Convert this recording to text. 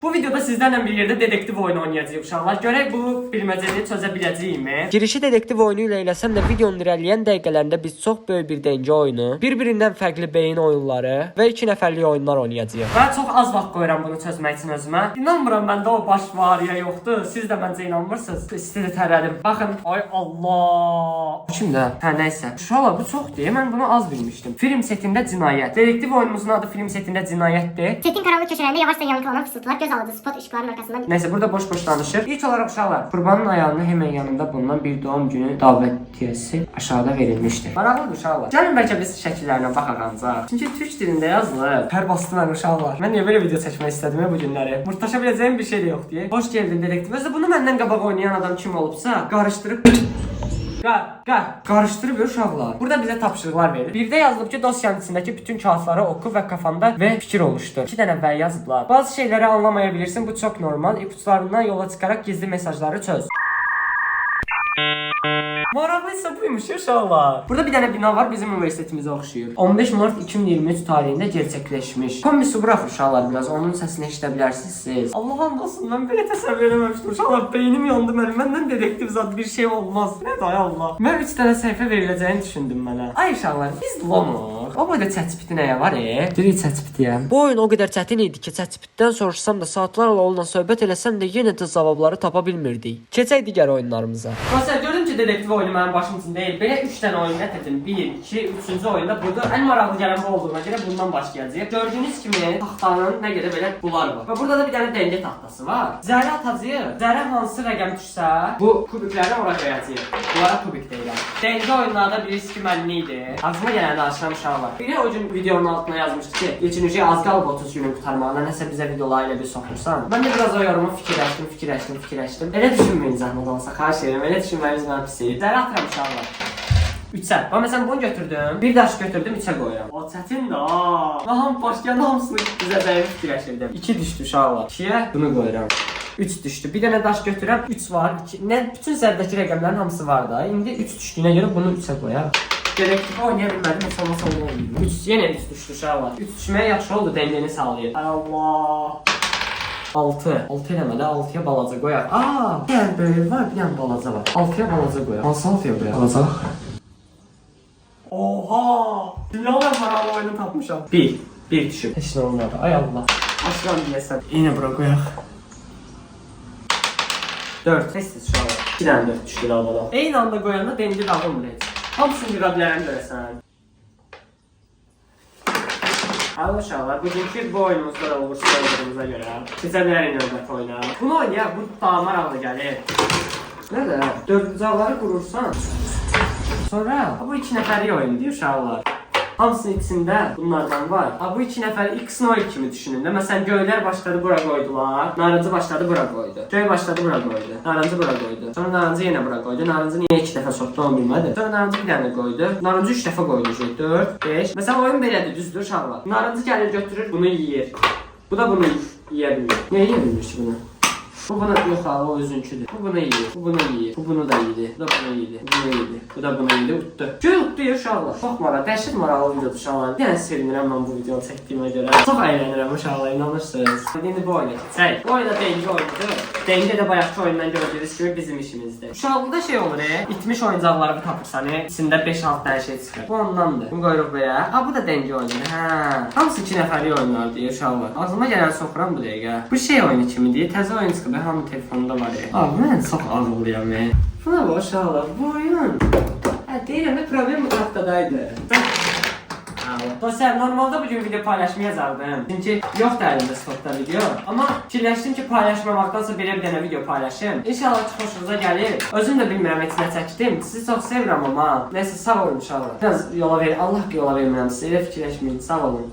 Bu videoda sizlerle bir yerde dedektiv oyunu oynayacağıq uşaqlar. Görək bu bilməcəni çözə biləcəyikmi? Girişi dedektiv oyunu ilə eləsəm də videonun irəliləyən dəqiqələrində biz çox böyük bir denge oyunu, bir-birindən fərqli beyin oyunları və 2 nəfərlik oyunlar oynayacağıq. Mən çox az vaxt qoyuram bunu çözmək üçün özümə. İnanmıram məndə o baş var ya yoxdur. Siz də məncə inanmırsınız. İstədi tərədim. Baxın, ay Allah. Şimdi hə nəysə. Uşaqlar bu çoxdur. Mən bunu az bilmişdim. Film setində cinayət. Dedektiv oyunumuzun adı film setində cinayətdir. Setin karanlık köşelerinde yavaşça yankılanan fısıltılar göz aldığı spot ışıkların arkasından. Neyse burada boş danışır. İlk olarak uşaqlar, kurbanın ayağının hemen yanında bulunan bir doğum günü davetiyesi aşağıda verilmiştir. Maraqlıdır uşaqlar. Gəlin bəlkə biz şəkillərinə baxaq ancaq. Çünki türk dilində yazılıb. Hər bastılar uşaqlar. Mən niyə belə video çəkmək istədim bu günləri? Murtaşa biləcəyim bir şey də yox deyə. Hoş geldin dedektiv. Özü bunu məndən qabaq oynayan adam kim olubsa, qarışdırıb qarışdırıb uşaqlar. Burada bizə tapşırıqlar verir. Birdə yazılıb ki, dosyanın içindəki bütün kağıtları oku və kafanda və fikir oluştur. 2 dənə və yazıblar. Bazı şeyləri anlamaya bilirsin, bu çox normal. İpuçlarından yola çıxaraq gizli mesajları çöz. Maraqlıysa buymuş uşaqlar. Burada bir dənə bina var, bizim universitetimizə oxşuyur. 15 mart 2023 tarixində gerçəkləşmiş. Komisi burax uşaqlar biraz, onun səsini eşidə bilərsiniz siz. Allah'ım olsun, mən belə təsəvvür eləməmişdim uşaqlar. Beynim yandı mənim. Məndən dedektiv zad bir şey olmaz. Nə day Allah. Mən 3 dənə səhifə veriləcəyini düşündüm mənə. Ay uşaqlar, biz lomuq. O boyda çətpiti nəyə var Diri çətpitiyəm. Bu oyun o qədər çətin idi ki, çətpitdən soruşsam da saatlarla onunla söhbət eləsəm də yenə də cavabları tapa bilmirdik. Keçək digər oyunlarımıza. Məsələn, gördüm ki, dedektiv oyunu mənim başım üçün deyil. Belə 3 dənə oyun gətirdim. 1, 2, 3-cü oyunda burada ən maraqlı gələn bu olduğuna görə bundan başlayacağıq. Gördüyünüz kimi taxtanın nə qədər belə bunlar var. Və burada da bir dənə denge taxtası var. Zərə atacağıq. Zərə hansı rəqəm düşsə, bu kubikləri ora qoyacağıq. Bunlara kubik deyirəm. Denge oyunlarda bilirsiniz ki, mənli idi. Ağzıma gələni danışıram uşaqlar. Biri o gün videonun altına yazmışdı ki, geçinəcək az qalıb 30 günün qurtarmağına, nəsə bizə videoları ilə bir soxursan. Mən də biraz o yorumu fikirləşdim. Elə düşünməyin zəhmət olsa, xahiş edirəm. Elə düşünməniz mənə pis deyil. Zərə atıram uşaqlar. 3-sə. Amma məsələn bunu götürdüm. Bir daş götürdüm, 3-ə qoyuram. O çətindir ha. Naham başlayan hamısını bizə dəqiq fikirləşirdim. 2 düşdü uşaqlar. 2-yə bunu qoyuram. 3 düşdü. Bir dənə daş götürəm, 3 var. Nə bütün sərdəki rəqəmlərin hamısı var da. İndi 3 düşdüyünə görə bunu 3-ə qoyaq. Dedektifi oynaya bilmədim, heç olmasa onu oynayayım. 3 yenə 3 düşdü uşaqlar. 3 düşməyə yaxşı oldu, dengəni sağlayır. Allah. 6 eləmədə 6-ya balaca qoyaq. Bir dənə böyük var, bir dənə balaca var. 6-ya balaca qoyaq. Hansı 6-ya qoyaq? Balaca. Oha! Dünyadan maraqlı oyunu tapmışam. 1 düşüb. Heç nə olmadı. Ay Allah. Aşıram deyəsən. Yenə bura qoyaq. 4. Tez uşaqlar. 2 dənə 4 düşdü lavadan. Eyni anda qoyanda dengi dağılmır heç. Hamısını qıra bilərəm görəsən. Halo uşaqlar, bugünkü bu oyunumuzda da uğursuz olduğumuza görə sizə bilərin növbəti oyuna. Bunu oynayaq, bu daha maraqlı gəlir. Nədə? 4 bucaqları qurursan. Sonra bu 2 nəfərlik oyun deyir uşaqlar. Hamısının içində bunlardan var. Bu 2 nəfər X-Noy kimi düşünün də. Məsələn, göylər başladı bura qoydular. Narıncı başladı bura qoydu. Göy başladı bura qoydu. Narıncı bura qoydu. Sonra narıncı yenə bura qoydu. Narıncı niyə 2 dəfə soxdu onu bilmədim. Sonra narıncı bir dənə qoydu. Narıncı 3 dəfə qoydu. 4, 5. Məsələn, oyun belədir, düzdür uşaqlar. Narıncı gəlir götürür, bunu yeyir. Bu da bunu yeyə bilmir. Niyə yeyə bilmir ki bunu? Bu bunu yox ha, o özünküdür. Bu bunu yeyir, bu bunu yeyir, bu bunu da yedi, bu da bunu yedi, bu bunu yedi, bu da bunu yedi, utdu. Göy utdu ya uşaqlar. Çox maraqlı, dəhşət maraqlı videodur uşaqlar. Bir dənə sevinirəm mən bu videonu çəkdiyimə görə. Çox əylənirəm uşaqlar, inanırsınız. İndi bu oyuna keçək. Bu oyuna denge oyunudur. Denge də bayaqki oyundan gördüyünüz kimi bizim işimizdir. Uşaqlıqda şey olur itmiş oyuncaqları tapırsan, içində 5-6 dənə şey çıxır. Bu ondandır. Bunu qoyuruq belə. Bu da denge oyunudur. Hamısı 2 nəfərlik oyunlar deyir uşaqlar. Ağzıma gələn soxuram bu dəqiqə. Bu şey oyunu kimidir? Təzə oyun çıxıb. Hamı telefonunda var mən çox ağıllıyam Buna bax uşaqlar, bu oyun deyirəm problem bu taxtadaydı. Dostlar, normalda bugün video paylaşmayacaqdım. Çünki yoxdur əlimdə stokda video. Amma fikirləşdim ki, paylaşmamaqdansa belə bir dənə video paylaşım. İnşallah ki, xoşunuza gəlir. Özüm də bilmirəm heç nə çəkdim. Sizi çox sevirəm amma. Nəysə, sağ olun uşaqlar. Biraz yola verin. Allah ki, yola vermirəm sizə. Elə fikirləşməyin. Sağ olun.